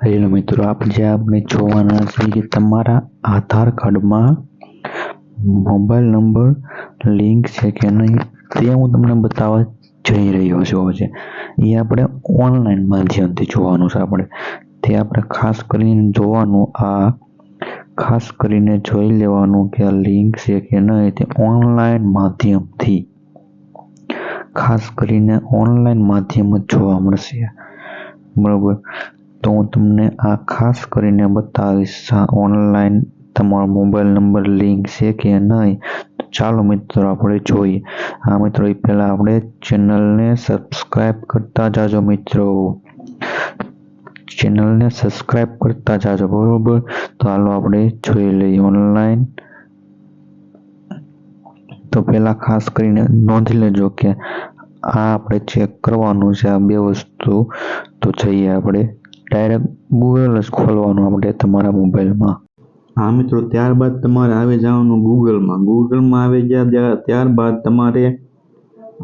Hello મિત્રો, આપણે જોવાના છે કે તમારા આધાર કાર્ડમાં મોબાઈલ નંબર લિંક છે કે નહીં તે હું તમને બતાવવા જઈ રહ્યો છું. એ આપણે ઓનલાઈન માધ્યમથી જોવાનું છે. આપણે ખાસ કરીને જોવાનું, ખાસ કરીને જોઈ લેવાનું કે આ લિંક છે કે નહીં તે ઓનલાઈન માધ્યમથી, ખાસ કરીને ઓનલાઈન માધ્યમ જ જોવા મળશે. બરોબર, તો હું તમને આ ખાસ કરીને બતાવીશ ઓનલાઈન તમારો મોબાઈલ નંબર લિંક છે કે નહીં. તો ચાલો મિત્રો આપણે જોઈએ. મિત્રો, એ પહેલાં આપણે ચેનલને સબસ્ક્રાઈબ કરતા જાજો મિત્રો, ચેનલને સબસ્ક્રાઈબ કરતા જાજો. બરોબર, તો હાલો આપણે જોઈ લઈએ ઓનલાઈન. તો પહેલાં ખાસ કરીને નોંધી લેજો કે આપણે ચેક કરવાનું છે આ બે વસ્તુ. તો જઈએ આપણે ડાયરેક્ટ ગૂગલ જ ખોલવાનું આપણે તમારા મોબાઈલમાં. મિત્રો, ત્યારબાદ તમારે આવી જવાનું ગૂગલમાં આવી ગયા ત્યારબાદ તમારે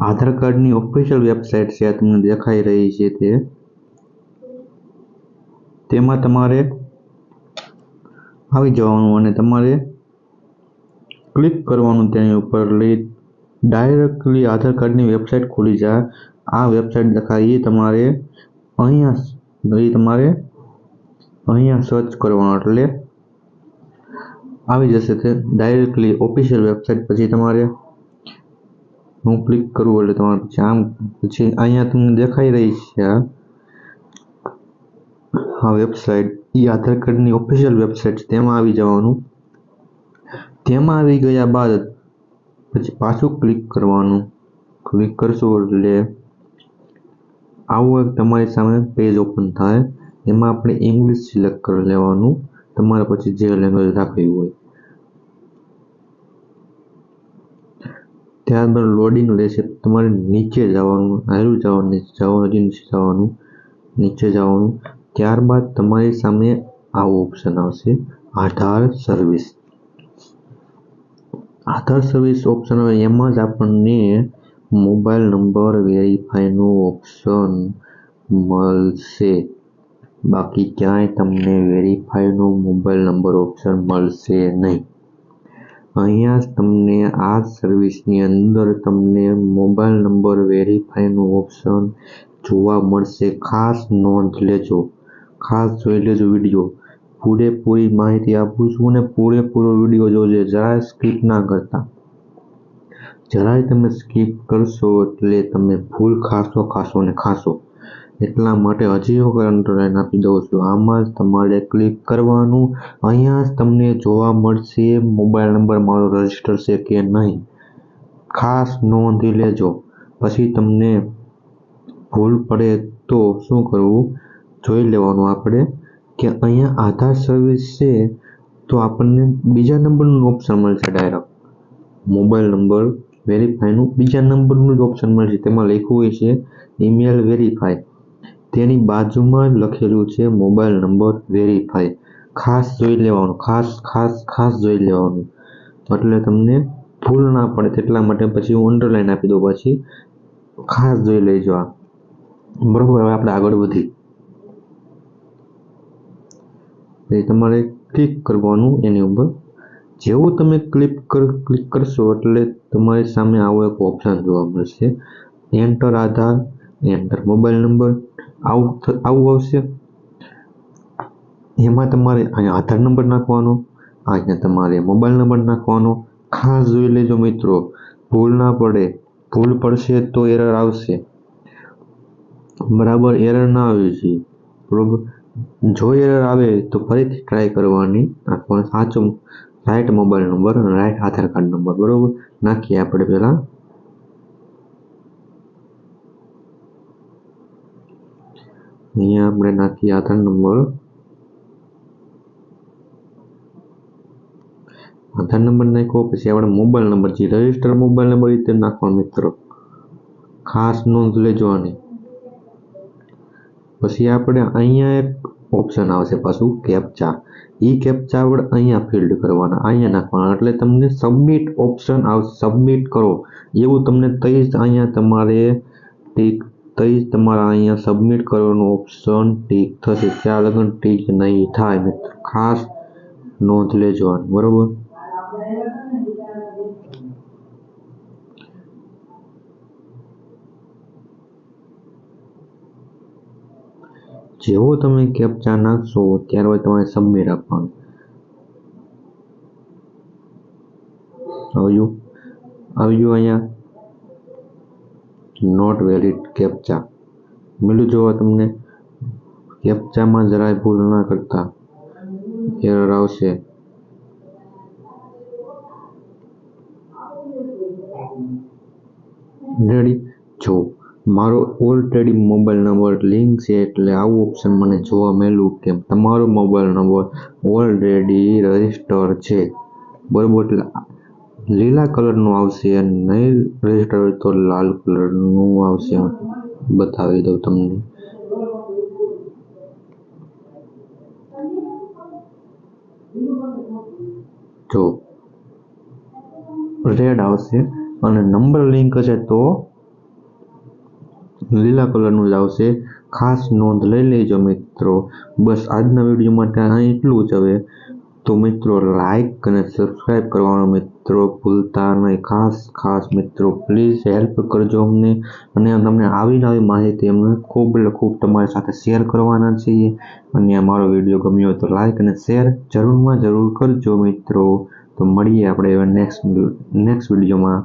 આધાર કાર્ડની ઓફિશિયલ વેબસાઇટ છે આ તમને દેખાઈ રહી છે તેમાં તમારે આવી જવાનું અને તમારે ક્લિક કરવાનું. તેની ઉપર ડાયરેક્ટલી આધાર કાર્ડની વેબસાઇટ ખુલી જાય. આ વેબસાઇટ દેખાય તમારે અહીંયા સર્ચ કરવાનું એટલે આવી જશે તે ડાયરેક્ટલી ઓફિશિયલ વેબસાઇટ. પછી તમારે હું ક્લિક કરું એટલે તમારે પછી અહીંયા તમને દેખાઈ રહી છે આ વેબસાઇટ, એ આધાર કાર્ડની ઓફિશિયલ વેબસાઇટ, તેમાં આવી જવાનું. તેમાં આવી ગયા બાદ પછી પાછું ક્લિક કરવાનું. ક્લિક કરશો એટલે આવું એક તમારી સામે પેજ ઓપન થાય. એમાં આપણે ઇંગ્લિશ સિલેક્ટ કરી લેવાનું, તમારે પછી જે લેંગ્વેજ રાખવી હોય. ત્યારબાદ લોડિંગ લેશે, તમારે નીચે જવાનું, નીચે જવાનું. ત્યારબાદ તમારી સામે આવું ઓપ્શન આવશે, આધાર સર્વિસ. આધાર સર્વિસ ઓપ્શન આવે એમાં જ આપણને મોબાઈલ નંબર વેરીફાઈનું ઓપ્શન મળશે. બાકી ક્યાંય તમને વેરીફાઈનું મોબાઈલ નંબર ઓપ્શન મળશે નહીં. અહીંયા જ તમને આ સર્વિસની અંદર તમને મોબાઈલ નંબર વેરીફાઈનું ઓપ્શન જોવા મળશે. ખાસ નોંધ લેજો, ખાસ જોઈ લેજો વિડીયો. પૂરેપૂરી માહિતી આપું છું ને પૂરેપૂરો વિડીયો જોજે, જરાય સ્કીપ ના કરતા. જરાય તમે સ્કીપ કરશો એટલે તમે ભૂલ ખાશો. એટલા માટે હજી વખત અંડરલાઈન આપી દઉં છું. આમાં જ તમારે ક્લિક કરવાનું. અહીંયા જ તમને જોવા મળશે મોબાઈલ નંબર મારો રજીસ્ટર છે કે નહીં. ખાસ નોંધી લેજો. પછી તમને ભૂલ પડે તો શું કરવું, જોઈ લેવાનું આપણે કે અહીંયા આધાર સર્વિસ છે તો આપણને બીજા નંબરનું ઓપ્શન મળશે. ડાયરેક્ટ મોબાઈલ નંબર વેરીફાઈનું બીજા નંબરનું જ ઓપ્શન મળશે. તેમાં લખ્યું હોય છે ઈમેલ વેરીફાઈ, તેની બાજુમાં જ લખેલું છે મોબાઈલ નંબર વેરીફાઈ. ખાસ જોઈ લેવાનું, ખાસ જોઈ લેવાનું એટલે તમને ભૂલ ના પડે. એટલા માટે પછી હું અંડરલાઈન આપી દઉં, પછી ખાસ જોઈ લેજો આ. બરોબર, હવે આપણે આગળ વધી. તમારે ક્લિક કરવાનું એની ઉપર. જેવું તમે ક્લિક કરશો એટલે તમારી સામે આવો એક ઓપ્શન જોવા મળશે, એન્ટર આધાર, એન્ટર મોબાઈલ નંબર, આવું આવશે. એમાં તમારે અહીંયા આધાર નંબર નાખવાનો, અહીંયા તમારે મોબાઈલ નંબર નાખવાનો. ખાસ જોઈ લેજો મિત્રો, ભૂલ ના પડે. ભૂલ પડશે તો એરર આવશે. બરાબર, એરર ના આવી જોઈએ. બરોબર, જો એરર આવે તો ફરીથી ટ્રાય કરવાની. નાખવાનો સાચો રાઈટ મોબાઈલ નંબર અને રાઈટ આધાર કાર્ડ નંબર. બરોબર, નાખીએ આપણે પહેલા. અહીંયા આપણે નાખીએ આધાર નંબર. આધાર નંબર નાખ્યો પછી આપણે મોબાઈલ નંબર, જે રજીસ્ટર મોબાઈલ નંબર રીતે નાખવાનો મિત્રો. ખાસ નોંધ લેજો આની. પછી આપણે અહીંયા એક ઓપ્શન આવશે પાછું કેપ્ચા. એ કેપ્ચા આપણે અહીંયા ફિલ્ડ કરવાના, અહીંયા નાખવાના એટલે તમને સબમિટ ઓપ્શન આવશે. સબમિટ કરો એવું તમને થઈ જ અહીંયા તમારે ટીક તો જ તમારા અહીંયા સબમિટ કરવાનું ઓપ્શન ટીક થશે. ત્યાં લગન ટીક નહીં થાય મિત્રો, ખાસ નોંધ લેજો આની, બરોબર. જેવો તમે કેપ્ચા નાખશો ત્યારબાદ તમારે સબમિટ આપવાનું. આવ્યું અહીંયા નોટ વેલિડ કેપ્ચા મળ્યું. જોવા તમને કેપ્ચામાં જરાય ભૂલ ના કરતા, એરર આવશે. રેડી. જો મારો ઓલરેડી મોબાઈલ નંબર લિંક છે એટલે આવું ઓપ્શન મને જોવા મળ્યું કે તમારો મોબાઈલ નંબર ઓલરેડી રજિસ્ટર છે, બરોબર. એટલે લીલા કલરનું આવશે, નહીં રજિસ્ટર હોય તો લાલ કલરનું આવશે. બતાવી દઉં તમને. જો રેડ આવશે અને નંબર લિંક હશે તો લીલા કલરનું જ આવશે. ખાસ નોંધ લઈ લેજો મિત્રો. બસ આજના વિડીયો માટે અહીં એટલું જ. હવે તો મિત્રો લાઈક અને સબસ્ક્રાઈબ કરવાનું મિત્રો ભૂલતા નહીં. ખાસ મિત્રો પ્લીઝ હેલ્પ કરજો અમને, અને તમને આવી નવી માહિતી અમને ખૂબ તમારી સાથે શેર કરવાના છીએ. અને અમારો વિડીયો ગમ્યો હોય તો લાઈક અને શેર જરૂર કરજો મિત્રો. તો મળીએ આપણે નેક્સ્ટ વિડીયોમાં.